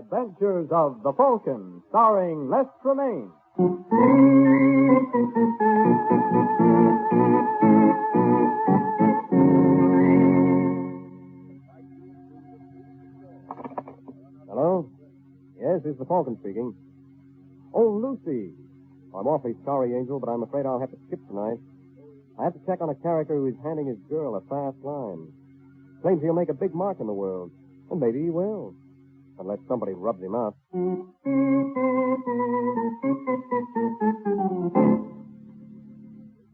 Adventures of the Falcon, starring Les Tremaine. Hello? Yes, this is the Falcon speaking. Oh, Lucy. I'm awfully sorry, Angel, but I'm afraid I'll have to skip tonight. I have to check on a character who is handing his girl a fast line. Claims he'll make a big mark in the world. And maybe he will. Unless somebody rubs him up.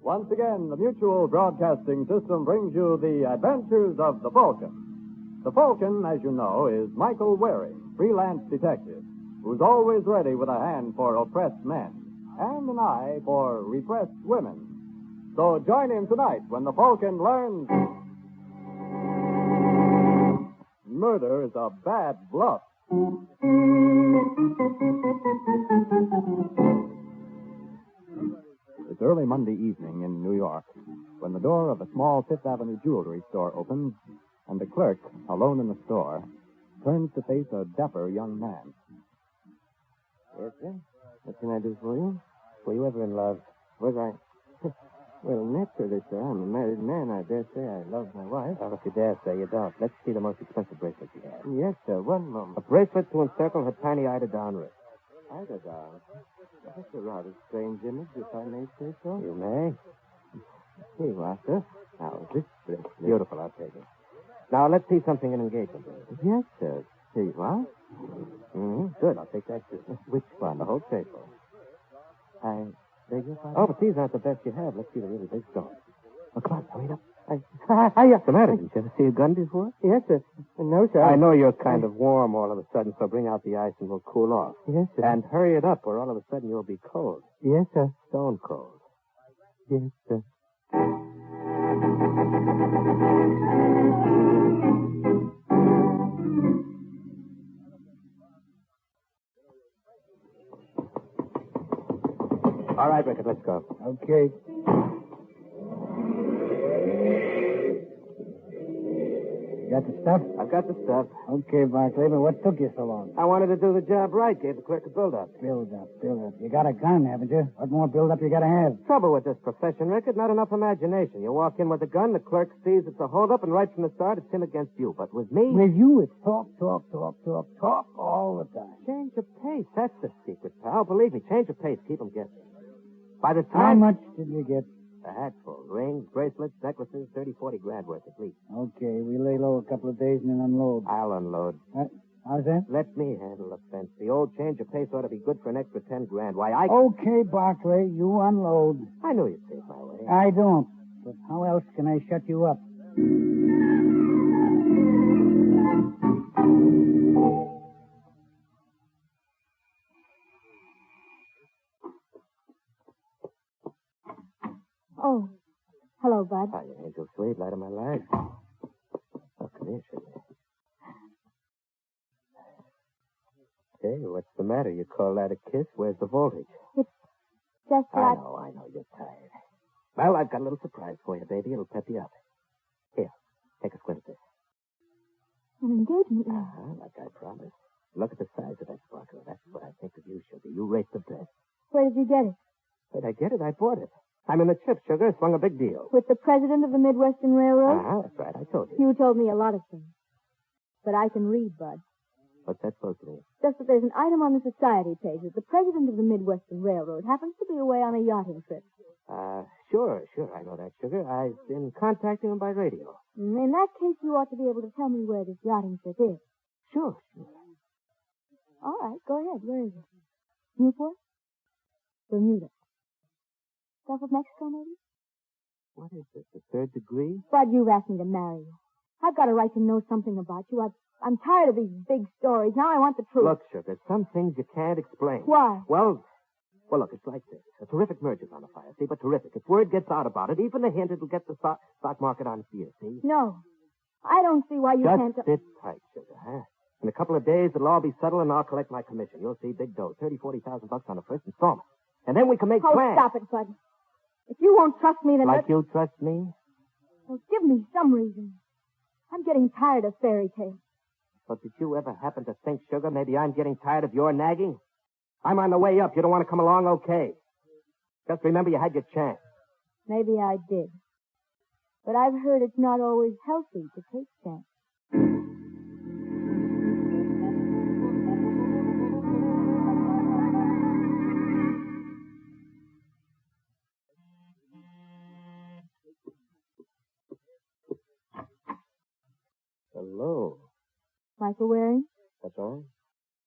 Once again, the Mutual Broadcasting System brings you the Adventures of the Falcon. The Falcon, as you know, is Michael Waring, freelance detective, who's always ready with a hand for oppressed men and an eye for repressed women. So join him tonight when the Falcon learns murder is a bad bluff. It's early Monday evening in New York when the door of a small Fifth Avenue jewelry store opens and the clerk, alone in the store, turns to face a dapper young man. Yes, sir? What can I do for you? Were you ever in love? Was I? Well, naturally, sir. I'm a married man. I dare say I love my wife. Well, if you dare say you don't. Let's see the most expensive bracelet you have. Yes, sir. One moment. A bracelet to encircle her tiny eider-down wrist. Eider-down? That's a rather strange image, if I may say so. You may. Here you are, sir. Now, this bracelet. Beautiful, I'll take it. Now, let's see something in engagement. Yes, sir. Here you are. Good, I'll take that, too. Which one? The whole table. I beg your pardon? Oh, but these aren't the best you have. Let's see the really big stones. Oh, come on, hurry up. What's the matter? Did you ever see a gun before? Yes, sir. No, sir. I know you're kind of warm all of a sudden, so bring out the ice and we'll cool off. Yes, sir. And hurry it up, or all of a sudden you'll be cold. Yes, sir. Stone cold. Yes, sir. All right, Rickett, let's go. Okay. You got the stuff? I've got the stuff. Okay, Barclay, but what took you so long? I wanted to do the job right. Gave the clerk a build-up. Build up. You got a gun, haven't you? What more build-up you got to have? Trouble with this profession, Rickett, not enough imagination. You walk in with a gun, the clerk sees it's a hold-up, and right from the start, it's him against you. But with me... With you, it's talk all the time. Change of pace. That's the secret, pal. Believe me, change of pace. Keep them guessing. By the How time... much did you get? A hatful. Rings, bracelets, necklaces, 30, 40 grand worth at least. Okay, we lay low a couple of days and then unload. I'll unload. How's that? Let me handle the fence. The old change of pace ought to be good for an extra 10 grand. Why, Okay, Barclay, you unload. I knew you'd say it my way. I don't. But how else can I shut you up? Oh, hello, Bud. Hi, Angel Sweet, light of my life. Oh, come here, sugar. Hey, what's the matter? You call that a kiss? Where's the voltage? It's just I like... know, you're tired. Well, I've got a little surprise for you, baby. It'll pep you up. Here, take a squint at this. An engagement ring. Like I promised. Look at the size of that sparkle. That's what I think of you, sugar. You rate the best. Where did you get it? Where'd I get it? I bought it. I'm in the chip, sugar. Swung a big deal. With the president of the Midwestern Railroad? That's right. I told you. You told me a lot of things. But I can read, Bud. What's that supposed to mean? Just that there's an item on the society page that the president of the Midwestern Railroad happens to be away on a yachting trip. Sure. I know that, sugar. I've been contacting him by radio. In that case, you ought to be able to tell me where this yachting trip is. Sure. All right, go ahead. Where is it? Newport? Bermuda? Gulf of Mexico, maybe? What is this, the third degree? Bud, you've asked me to marry you. I've got a right to know something about you. I'm tired of these big stories. Now I want the truth. Look, sugar, some things you can't explain. Why? Well, look, it's like this. A terrific merger's on the fire, see, but terrific. If word gets out about it, even a hint, it'll get the stock market on its ear, see? No. I don't see why you can't... Just sit tight, sugar, huh? In a couple of days, it'll all be settled, and I'll collect my commission. You'll see big dough, $30,000-$40,000 on the first installment. And then we can make plans. Stop it, Bud. If you won't trust me, then... Like you trust me? Well, give me some reason. I'm getting tired of fairy tales. But did you ever happen to think, Sugar, maybe I'm getting tired of your nagging? I'm on the way up. You don't want to come along? Okay. Just remember you had your chance. Maybe I did. But I've heard it's not always healthy to take chances. Hello. Michael Waring, That's all?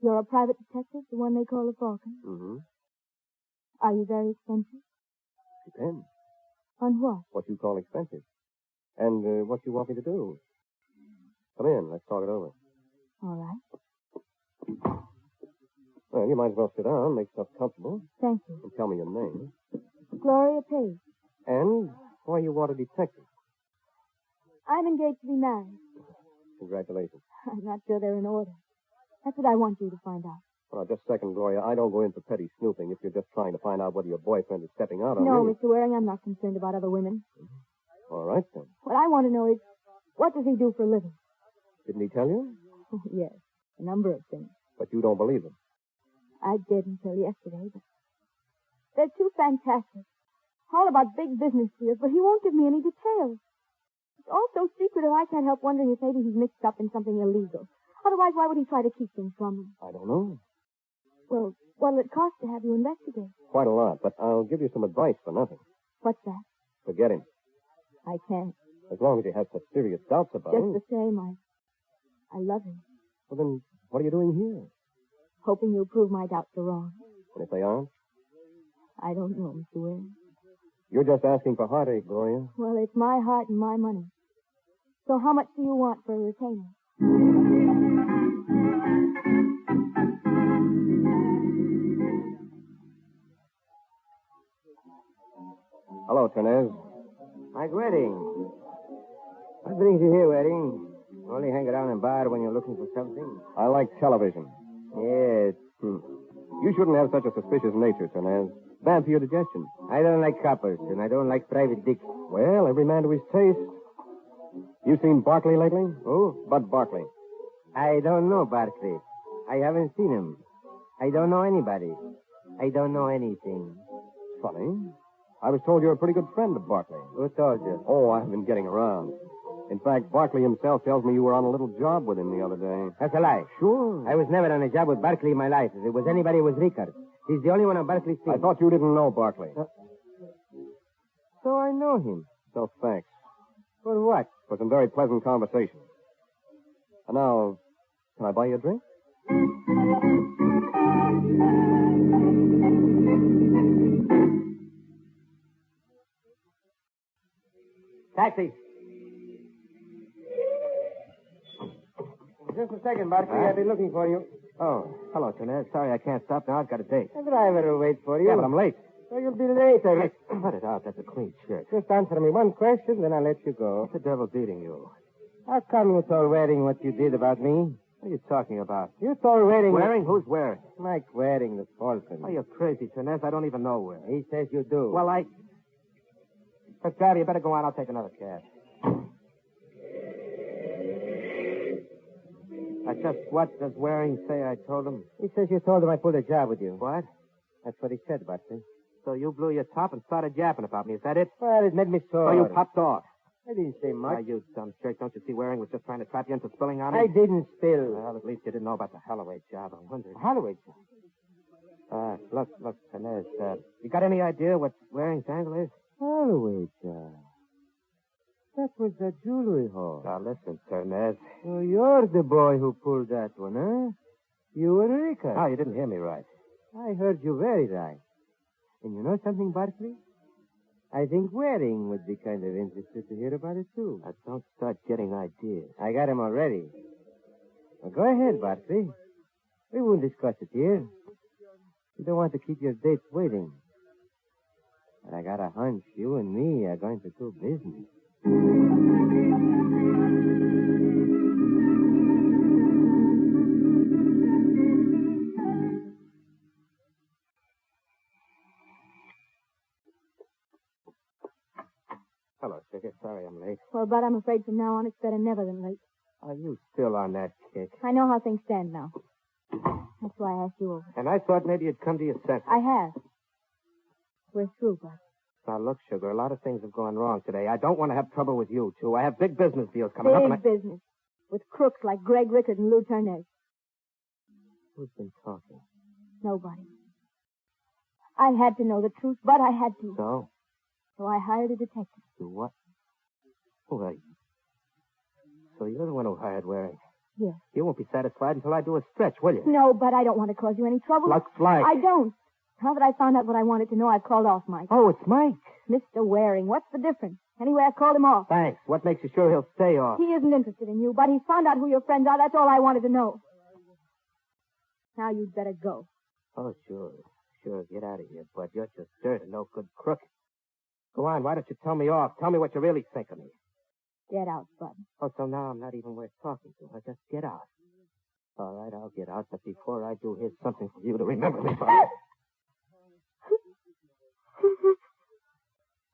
you're a private detective, the one they call the Falcon. Mm-hmm. Are you very expensive? Depends. On what? What you call expensive. And what you want me to do. Come in. Let's talk it over. All right. Well, you might as well sit down, make yourself comfortable, Thank you. and tell me your name. Gloria Page. And why you want a detective. I'm engaged to be married. Congratulations. I'm not sure they're in order. That's what I want you to find out. Well, just a second, Gloria. I don't go in for petty snooping if you're just trying to find out whether your boyfriend is stepping out on No, me. Mr. Waring, I'm not concerned about other women. All right, then. What I want to know is, what does he do for a living? Didn't he tell you? Yes, a number of things. But you don't believe him. I did until yesterday, but they're too fantastic. All about big business deals, but he won't give me any details. It's all so secretive, I can't help wondering if maybe he's mixed up in something illegal. Otherwise, why would he try to keep things from me? I don't know. Well, what'll it cost to have you investigate? Quite a lot, but I'll give you some advice for nothing. What's that? Forget him. I can't. As long as you have such serious doubts about Just him. the same, I love him. Well, then, what are you doing here? Hoping you'll prove my doubts are wrong. And if they aren't? I don't know, Mr. Waring. You're just asking for heartache, Gloria. Well, it's my heart and my money. So how much do you want for a retainer? Hello, Ternez. Mike Wedding. What brings you here, Wedding? Only hang around in bar when you're looking for something? I like television. Yes. You shouldn't have such a suspicious nature, Ternez. Bad for your digestion. I don't like coppers, and I don't like private dicks. Well, every man to his taste. You seen Barkley lately? Who? Bud Barkley. I don't know Barkley. I haven't seen him. I don't know anybody. I don't know anything. Funny. I was told you're a pretty good friend of Barkley. Who told you? Oh, I've been getting around. In fact, Barkley himself tells me you were on a little job with him the other day. That's a lie. Sure. I was never on a job with Barkley in my life. If it was anybody, it was Ricard. He's the only one on Barkley's team. I thought you didn't know Barkley. So I know him. So thanks. For what? For some very pleasant conversation. And now, can I buy you a drink? Taxi. Just a second, Barkley. I've been looking for you. Oh, hello, Ternez. Sorry I can't stop now. I've got a date. The driver will wait for you. Yeah, but I'm late. So you'll be later. Cut it out. That's a clean shirt. Just answer me one question, then I'll let you go. What's the devil beating you? How come you told Waring what you did about me? What are you talking about? You told Waring... Wearing? Who's wearing? Mike Waring, the Falcon. Oh, you're crazy, Ternez. I don't even know where. He says you do. Well, But, driver, you better go on. I'll take another cab. Just what does Waring say I told him? He says you told him I pulled a job with you. What? That's what he said, Barkley. So you blew your top and started yapping about me. Is that it? Well, it made me sore. So you popped off. I didn't say Why, much. you dumb jerk. Don't you see Waring was just trying to trap you into spilling on him? I didn't spill. Well, at least you didn't know about the Holloway job. I wondered. Holloway. Look, Ternez, you got any idea what Waring's angle is? Holloway job. That was the jewelry hall. Now, listen, Ternez. So you're the boy who pulled that one, huh? You were Ricard. Oh, you didn't hear me right. I heard you very right. And you know something, Barkley? I think Waring would be kind of interested to hear about it, too. Now, don't start getting ideas. I got him already. Well, go ahead, Barkley. We won't discuss it here. You don't want to keep your dates waiting. But I got a hunch you and me are going to do business. Hello, Sugar. Sorry I'm late. Well, but I'm afraid from now on it's better never than late. Are you still on that kick? I know how things stand now. That's why I asked you over. And I thought maybe you'd come to your senses. I have. We're through, Bud. Now, look, Sugar, a lot of things have gone wrong today. I don't want to have trouble with you, too. I have big business deals coming up. Big business. With crooks like Greg Rickard and Lou Turnez. Who's been talking? Nobody. I had to know the truth, but I had to. So? So I hired a detective. You what? Well, so you're the one who hired Waring. Yes. You won't be satisfied until I do a stretch, will you? No, but I don't want to cause you any trouble. Like. I don't. Now that I found out what I wanted to know, I've called off Mike. Oh, it's Mike. Mr. Waring, what's the difference? Anyway, I've called him off. Thanks. What makes you sure he'll stay off? He isn't interested in you, but he's found out who your friends are. That's all I wanted to know. Now you'd better go. Oh, sure. Sure, get out of here, Bud. You're just dirt and no good crook. Go on, why don't you tell me off? Tell me what you really think of me. Get out, Bud. Oh, so now I'm not even worth talking to. I'll just get out. All right, I'll get out, but before I do, here's something for you to remember me by.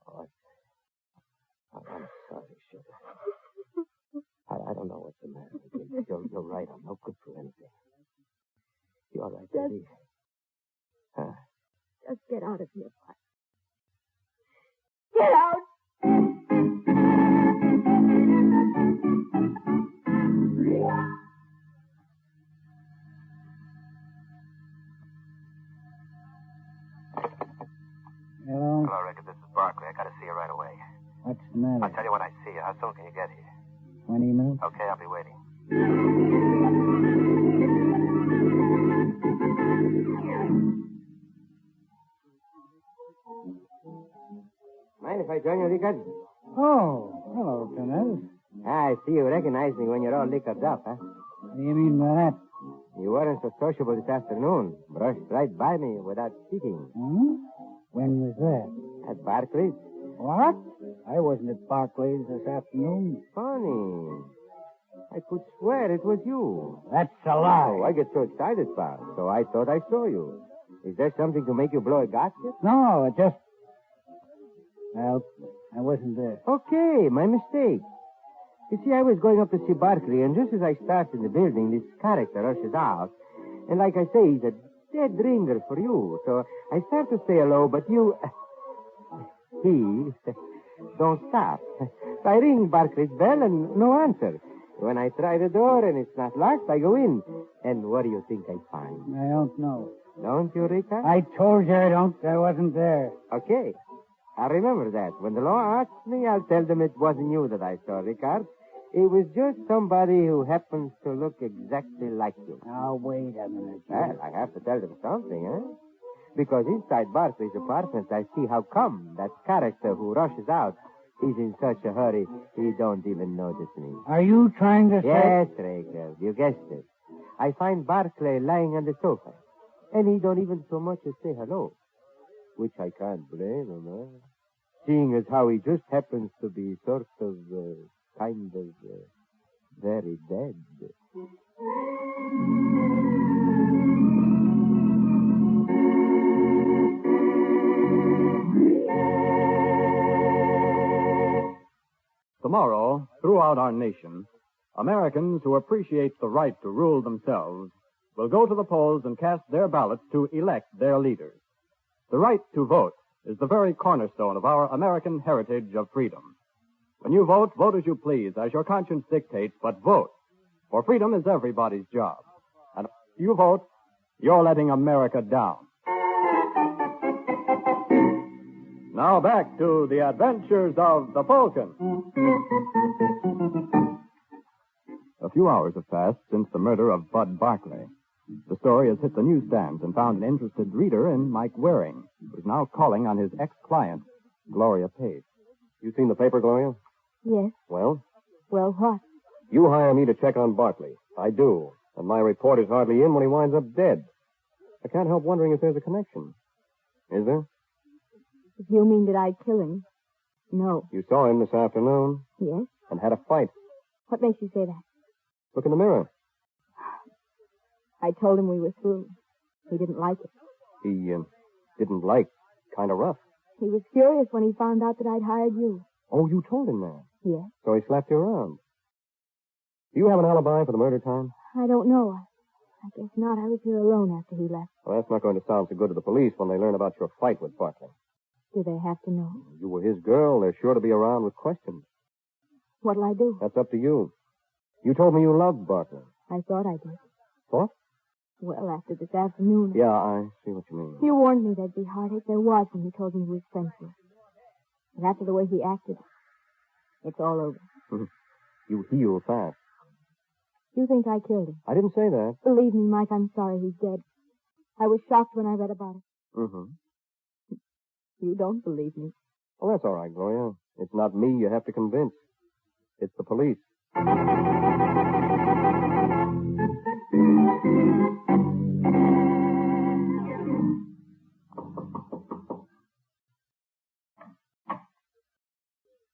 Oh, I'm sorry, Sugar. I don't know what's the matter with me. You're right. I'm no good for anything. You all right, baby? Just get out of here, Bud. Get out! Hello? Hello, Rickard. This is Barkley. I got to see you right away. What's the matter? I'll tell you when I see you. How soon can you get here? 20 minutes? Okay, I'll be waiting. Mind if I join you, Rickard? Oh, hello, Turnez. I see you recognize me when you're all liquored up, huh? What do you mean by that? You weren't so sociable this afternoon. Brushed right by me without speaking. Hmm? When was that? At Barclays? What? I wasn't at Barclays this afternoon. Funny. I could swear it was you. That's a lie. Oh, I get so excited, pal. So I thought I saw you. Is there something to make you blow a gasket? No, it just... Well, I wasn't there. Okay, my mistake. You see, I was going up to see Barkley, and just as I start in the building, this character rushes out. And like I say, he's a dead ringer for you. So I start to say hello, but you... He don't stop. So I ring Barkley's bell, and no answer. When I try the door and it's not locked, I go in. And what do you think I find? I don't know. Don't you, Rita? I told you I don't. I wasn't there. Okay. I'll remember that. When the law asks me, I'll tell them it wasn't you that I saw, Ricard. It was just somebody who happens to look exactly like you. Now, wait a minute. Well, I have to tell them something, eh? Because inside Barclay's apartment, I see how come that character who rushes out is in such a hurry, he don't even notice me. Are you trying to say... Yes, Raker, you guessed it. I find Barclay lying on the sofa, and he don't even so much as say hello, which I can't blame him, eh? Seeing as how he just happens to be sort of, very dead. Tomorrow, throughout our nation, Americans who appreciate the right to rule themselves will go to the polls and cast their ballots to elect their leaders. The right to vote is the very cornerstone of our American heritage of freedom. When you vote, vote as you please, as your conscience dictates, but vote. For freedom is everybody's job. And if you vote, you're letting America down. Now back to the adventures of the Falcon. A few hours have passed since the murder of Bud Barkley. The story has hit the newsstands and found an interested reader in Mike Waring, who's now calling on his ex-client, Gloria Pace. You seen the paper, Gloria? Yes. Well? Well, what? You hire me to check on Barkley. I do. And my report is hardly in when he winds up dead. I can't help wondering if there's a connection. Is there? If you mean did I kill him? No. You saw him this afternoon Yes? and had a fight. What makes you say that? Look in the mirror. I told him we were through. He didn't like it. He didn't like kind of rough. He was furious when he found out that I'd hired you. Oh, you told him that? Yes. So he slapped you around. Do you have an alibi for the murder time? I don't know. I guess not. I was here alone after he left. Well, that's not going to sound so good to the police when they learn about your fight with Bartley. Do they have to know? You were his girl. They're sure to be around with questions. What'll I do? That's up to you. You told me you loved Bartley. I thought I did. Thought? Well, after this afternoon. Yeah, I see what you mean. You warned me there'd be heartache. There was when he told me he was friendly. But after the way he acted, it's all over. You heal fast. You think I killed him? I didn't say that. Believe me, Mike, I'm sorry he's dead. I was shocked when I read about it. Mm-hmm. You don't believe me. Well, that's all right, Gloria. It's not me you have to convince. It's the police.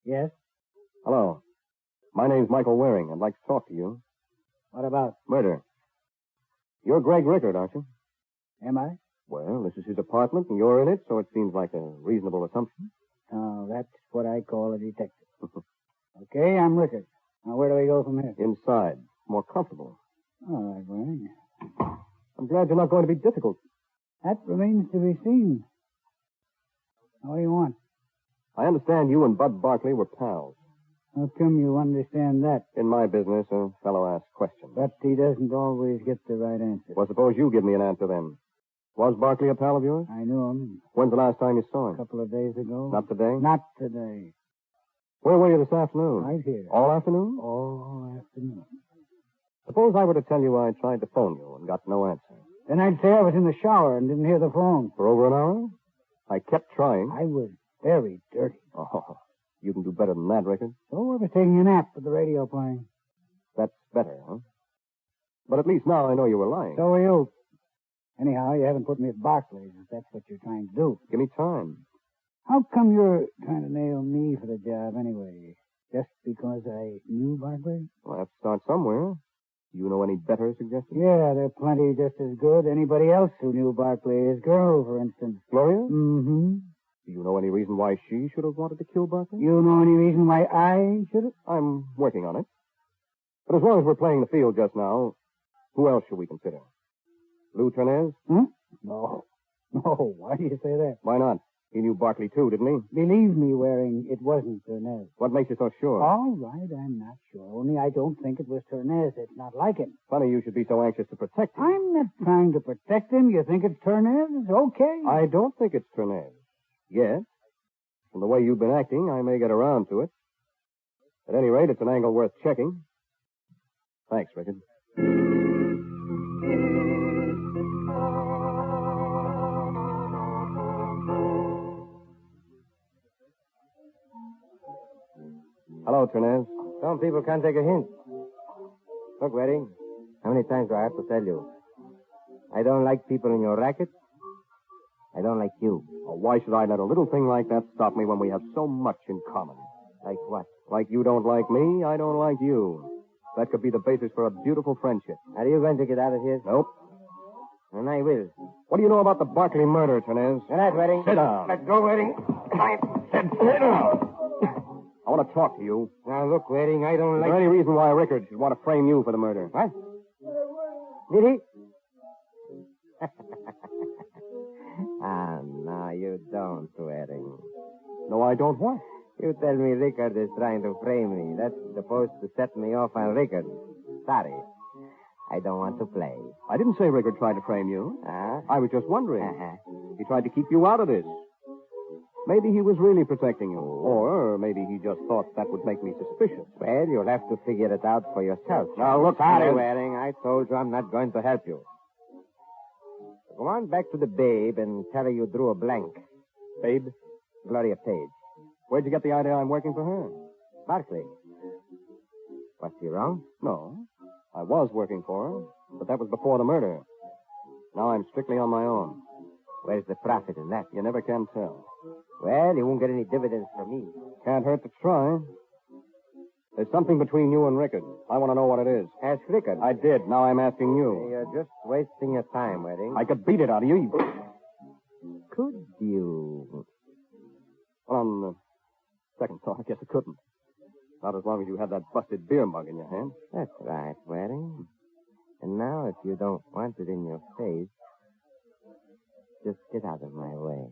Yes? Hello. My name's Michael Waring. I'd like to talk to you. What about? Murder. You're Greg Rickard, aren't you? Am I? Well, this is his apartment, and you're in it, so it seems like a reasonable assumption. Oh, that's what I call a detective. Okay, I'm Rickard. Now, where do we go from here? Inside. More comfortable. All right, Waring. I'm glad you're not going to be difficult. That remains to be seen. What do you want? I understand you and Bud Barkley were pals. How come you understand that? In my business, a fellow asks questions. But he doesn't always get the right answer. Well, suppose you give me an answer then. Was Barkley a pal of yours? I knew him When's the last time you saw a him? couple of days ago. Not today? Not today. Where were you this afternoon? Right here. All afternoon? All afternoon. Suppose I were to tell you I tried to phone you and got no answer. Then I'd say I was in the shower and didn't hear the phone. For over an hour? I kept trying. I was very dirty. Oh, you can do better than that, Rickard. So I was taking a nap with the radio playing. That's better, huh? But at least now I know you were lying. So are you. Anyhow, you haven't put me at Barclays, if that's what you're trying to do. Give me time. How come you're trying to nail me for the job anyway? Just because I knew Barclays? Well, I have to start somewhere. Do you know any better suggestions? Yeah, there are plenty just as good. Anybody else who knew Barclay, his girl, for instance. Gloria? Mm-hmm. Do you know any reason why she should have wanted to kill Barkley? You know any reason why I should have? I'm working on it. But as long as we're playing the field just now, who else should we consider? Lou Ternez? No. No, why do you say that? Why not? He knew Barkley, too, didn't he? Believe me, Waring, it wasn't Ternez. What makes you so sure? All right, I'm not sure. Only I don't think it was Ternez. It's not like him. Funny you should be so anxious to protect him. I'm not trying to protect him. You think it's Ternez? Okay. I don't think it's Ternez. Yet, from the way you've been acting, I may get around to it. At any rate, it's an angle worth checking. Thanks, Rickard. Hello, Ternez. Some people can't take a hint. Look, Waring, how many times do I have to tell you? I don't like people in your racket. I don't like you. Oh, why should I let a little thing like that stop me when we have so much in common? Like what? Like you don't like me, I don't like you. That could be the basis for a beautiful friendship. Are you going to get out of here? Nope. And I will. What do you know about the Barkley murder, Ternez? All right, Waring. Sit down. Let's go, Waring. I said sit down. I want to talk to you. Now, look, Waring, I don't Is like... there any reason why Rickard should want to frame you for the murder? What? Did he? No, you don't, Waring. No, I don't what? You tell me Rickard is trying to frame me. That's supposed to set me off on Rickard. Sorry. I don't want to play. I didn't say Rickard tried to frame you. Huh? I was just wondering. Uh-huh. He tried to keep you out of this. Maybe he was really protecting you. Or maybe he just thought that would make me suspicious. Well, you'll have to figure it out for yourself. Now, look, Sorry, Ternez. Waring. I told you I'm not going to help you. Go on back to the babe and tell her you drew a blank. Babe, Gloria Page. where'd you get the idea I'm working for her? Barkley. Was she wrong? No. I was working for her, but that was before the murder. Now I'm strictly on my own. Where's the profit in that? You never can tell. Well, you won't get any dividends from me. Can't hurt to try. There's something between you and Rickard. I want to know what it is. Ask Rickard. I did. Now I'm asking you. You're just wasting your time, Waring. I could beat it out of you. Could you? Well, on second thought, I guess I couldn't. Not as long as you have that busted beer mug in your hand. That's right, Waring. And now, if you don't want it in your face, just get out of my way.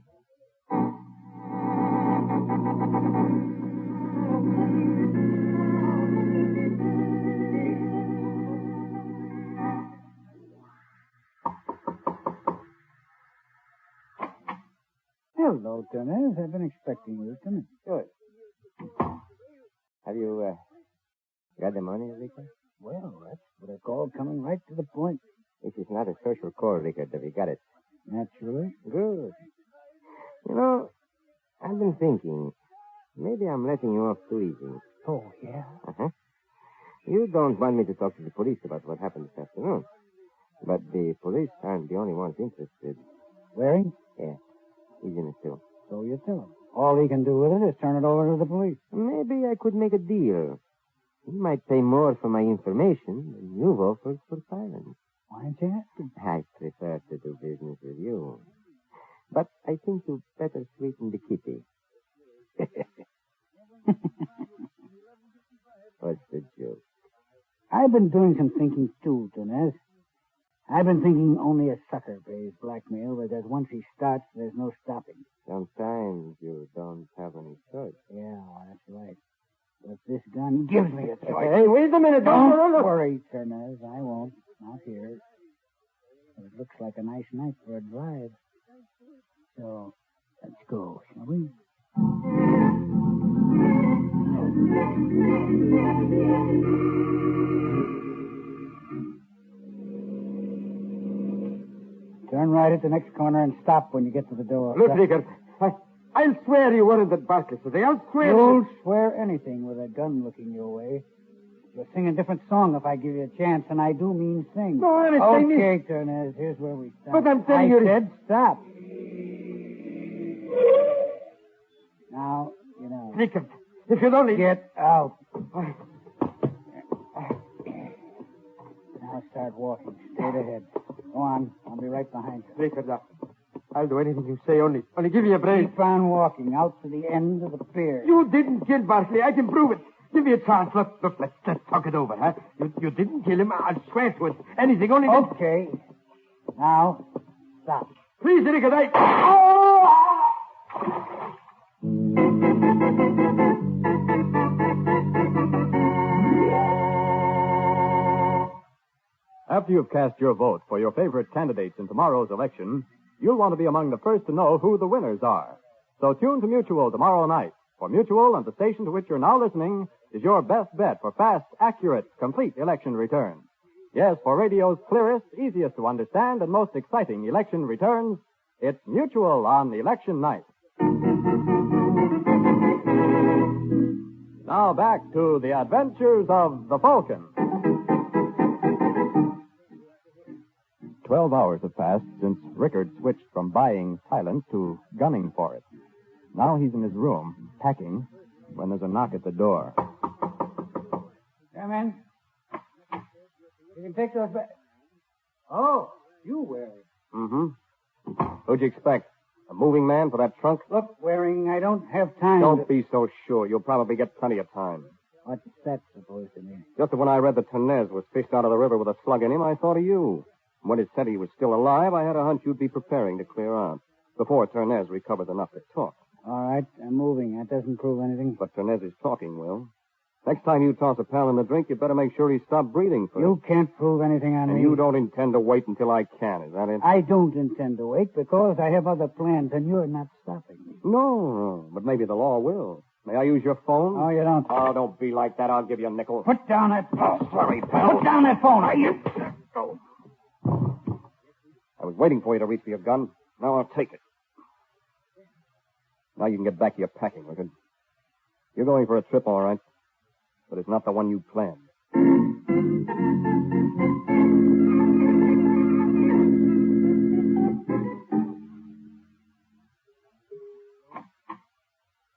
Hello, Turners. I've been expecting you. Come in. Good. Have you, got the money, Rico? Well, that's what I call coming right to the point. This is not a social call, Rico. Have you got it? Naturally. Good. You know, I've been thinking, maybe I'm letting you off too easy. Oh, yeah? Uh-huh. You don't want me to talk to the police about what happened this afternoon. But the police aren't the only ones interested. Waring? Yeah, he's in it too. So you tell him. All he can do with it is turn it over to the police. Maybe I could make a deal. He might pay more for my information than you've offered for silence. Why don't you ask him? I prefer to do business with you. But I think you better sweeten the kitty. What's the joke? I've been doing some thinking, too, Turners. I've been thinking only a sucker pays blackmail, because once he starts, there's no stopping. Sometimes you don't have any choice. Yeah, that's right. But this gun gives me a choice. Hey, wait a minute. Don't Don't. worry, Turners. I won't. Not here. But it looks like a nice night for a drive. So, let's go, shall we? Turn right at the next corner and stop when you get to the door. Look, Rickard, I'll swear you weren't at Barclay today. I'll swear. You'll swear anything with a gun looking your way. You'll sing a different song if I give you a chance, and I do mean sing. No, I'm saying Okay, Turners, here's where we stop. But I'm telling you... I said stop. Now, you know. Rickard, if you'd only... Get out. Now start walking straight ahead. Go on. I'll be right behind you. Rickard, I'll do anything you say, only give me a break. Keep on walking out to the end of the pier. You didn't kill Barclay. I can prove it. Give me a chance. Look, let's talk it over, huh? You didn't kill him. I'll swear to it. Anything, only... Okay. Now, stop. Please, Rickard, Oh! After you've cast your vote for your favorite candidates in tomorrow's election, you'll want to be among the first to know who the winners are. So tune to Mutual tomorrow night. For Mutual and the station to which you're now listening is your best bet for fast, accurate, complete election returns. Yes, for radio's clearest, easiest to understand, and most exciting election returns, it's Mutual on election night. Now back to the adventures of the Falcon. 12 hours have passed since Rickard switched from buying silence to gunning for it. Now he's in his room, packing, when there's a knock at the door. Come in. You can take those back. Oh, you Waring. Mm-hmm. Who'd you expect? A moving man for that trunk? Look, Waring, I don't have time Don't be so sure. You'll probably get plenty of time. What's that supposed to mean? Just when I read that Ternez was fished out of the river with a slug in him, I thought of you. When it said he was still alive, I had a hunch you'd be preparing to clear out before Ternez recovered enough to talk. All right, I'm moving. That doesn't prove anything. But Ternez is talking, Will. Next time you toss a pal in the drink, you better make sure he stopped breathing first. You can't prove anything on And me. you don't intend to wait until I can, is that it? I don't intend to wait because I have other plans, and you're not stopping me. No, but maybe the law will. May I use your phone? Oh, you don't. Oh, don't be like that. I'll give you a nickel. Put down that phone. Oh, sorry, pal. Put down that phone. I was waiting for you to reach for your gun. Now I'll take it. Now you can get back to your packing, Rickard. You're going for a trip, all right. But it's not the one you planned.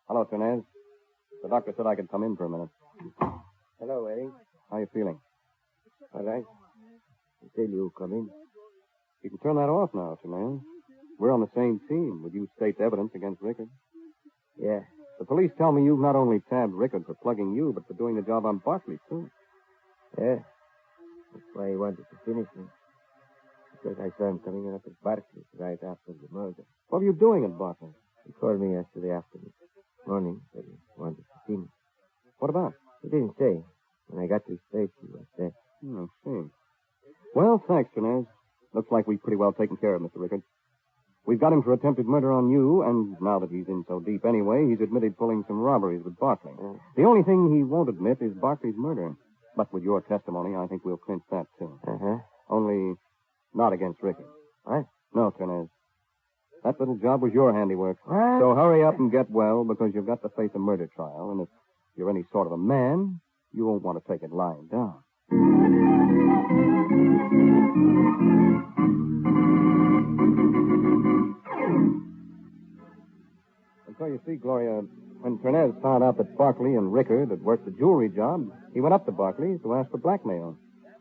Hello, Ternez. The doctor said I could come in for a minute. Hello, Eddie. How you feeling? All right. Until you come in. You can turn that off now, Ternez. We're on the same team. Would you state evidence against Rickard? Yeah, The police tell me you've not only tabbed Rickard for plugging you, but for doing the job on Barkley, too. Yeah. That's why he wanted to finish me. Because I saw him coming in up at Barkley right after the murder. What were you doing at Barkley? He called me yesterday morning, said he wanted to see me. What about? He didn't say. When I got to his place, he was there. I see. Well, thanks, Ternez. Looks like we've pretty well taken care of Mr. Rickard. We've got him for attempted murder on you, and now that he's in so deep anyway, he's admitted pulling some robberies with Barkley. The only thing he won't admit is Barkley's murder. But with your testimony, I think we'll clinch that, too. Uh-huh. Only not against Rickard. What? No, Ternez. That little job was your handiwork. What? So hurry up and get well, because you've got to face a murder trial, and if you're any sort of a man, you won't want to take it lying down. And so you see, Gloria, when Ternez found out that Barkley and Rickard had worked the jewelry job, he went up to Barkley to ask for blackmail.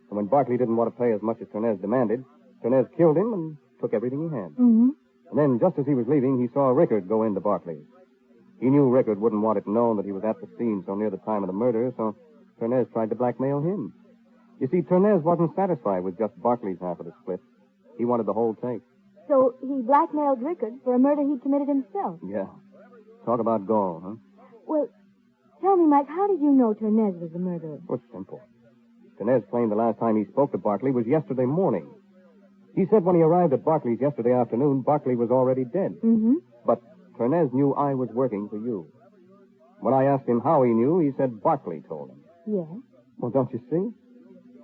And when Barkley didn't want to pay as much as Ternez demanded, Ternez killed him and took everything he had. Mm-hmm. And then, just as he was leaving, he saw Rickard go into Barkley's. He knew Rickard wouldn't want it known that he was at the scene so near the time of the murder, so Ternez tried to blackmail him. You see, Ternez wasn't satisfied with just Barkley's half of the split. He wanted the whole take. So he blackmailed Rickard for a murder he'd committed himself. Yeah. Talk about gall, huh? Well, tell me, Mike, how did you know Ternez was the murderer? Well, it's simple. Ternez claimed the last time he spoke to Barkley was yesterday morning. He said when he arrived at Barkley's yesterday afternoon, Barkley was already dead. Mm-hmm. But Ternez knew I was working for you. When I asked him how he knew, he said Barkley told him. Yes? Well, don't you see?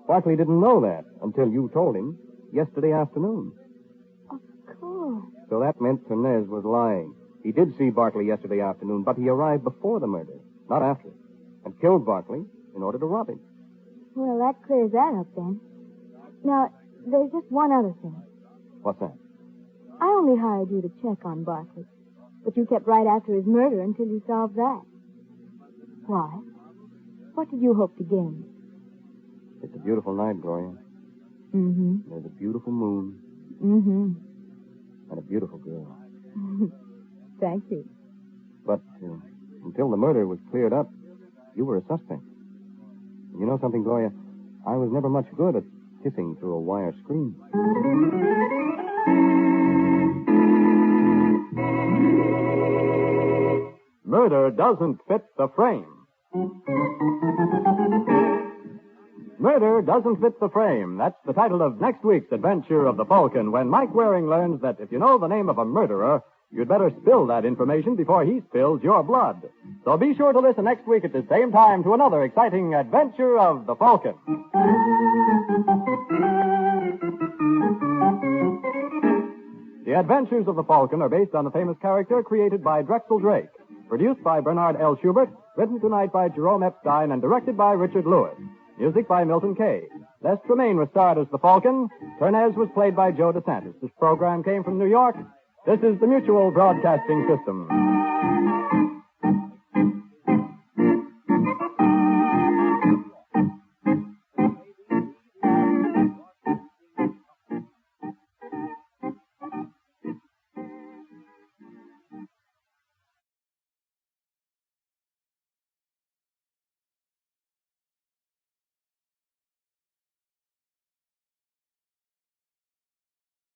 Barkley didn't know that until you told him yesterday afternoon. Of course. So that meant Ternez was lying. He did see Barkley yesterday afternoon, but he arrived before the murder, not after, and killed Barkley in order to rob him. Well, that clears that up then. Now, there's just one other thing. What's that? I only hired you to check on Barkley, but you kept right after his murder until you solved that. Why? What did you hope to gain? It's a beautiful night, Gloria. Mm-hmm. There's a beautiful moon. Mm-hmm. And a beautiful girl. Thank you. But until the murder was cleared up, you were a suspect. You know something, Gloria? I was never much good at kissing through a wire screen. Murder doesn't fit the frame. Murder doesn't fit the frame. That's the title of next week's adventure of the Falcon, when Mike Waring learns that if you know the name of a murderer, you'd better spill that information before he spills your blood. So be sure to listen next week at the same time to another exciting adventure of the Falcon. The Adventures of the Falcon are based on the famous character created by Drexel Drake, produced by Bernard L. Schubert, written tonight by Jerome Epstein, and directed by Richard Lewis. Music by Milton Kay. Les Tremaine was starred as the Falcon. Ternez was played by Joe DeSantis. This program came from New York. This is the Mutual Broadcasting System.